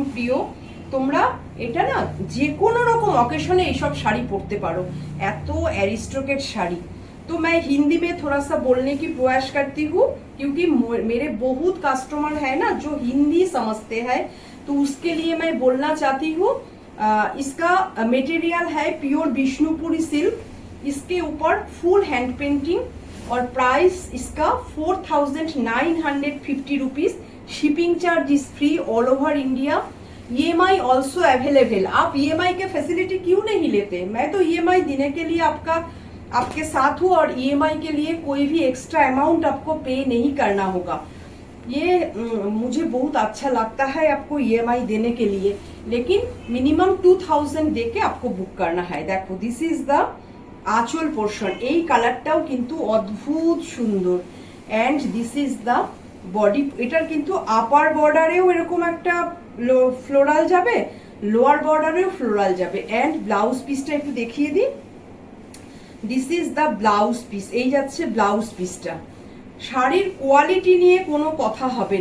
একদম প্রিয়। তোমরা এটা না যে কোনো রকম অকেশনে এইসব শাড়ি পরতে পারো, এত অ্যারিস্টোक्रेट শাড়ি। तो मैं हिंदी में थोड़ा सा बोलने की प्रयास करती हूँ, क्योंकि मेरे बहुत कस्टमर है ना जो हिंदी समझते हैं, तो उसके लिए मैं बोलना चाहती हूँ। इसका मटेरियल है प्योर विष्णुपुरी सिल्क, इसके ऊपर फुल हैंड पेंटिंग और प्राइस इसका 4950 rupees. Shipping charge is free all over India. EMI also available. आप EMI के फैसिलिटी क्यों नहीं लेते? मैं तो EMI देने के लिए आपके साथ हूँ, और EMI के लिए कोई भी एक्स्ट्रा अमाउंट आपको पे नहीं करना होगा। ये मुझे बहुत अच्छा लगता है आपको EMI देने के लिए, लेकिन मिनिमम 2000 दे के आपको बुक करना है। देखो this is the anchal portion, এই কালারটাও কিন্তু অদ্ভুত সুন্দর। And this is the body. এটার কিন্তু আপার বর্ডারেও এরকম একটা ফ্লোরাল যাবে, লোয়ার বর্ডারেও ফ্লোরাল যাবে। এন্ড ব্লাউজ পিসটা একটু দেখিয়ে দিই। This is the blouse piece, এই যাচ্ছে ব্লাউজ পিসটা। শাড়ির কোয়ালিটি নিয়ে কোনো কথা হবে না।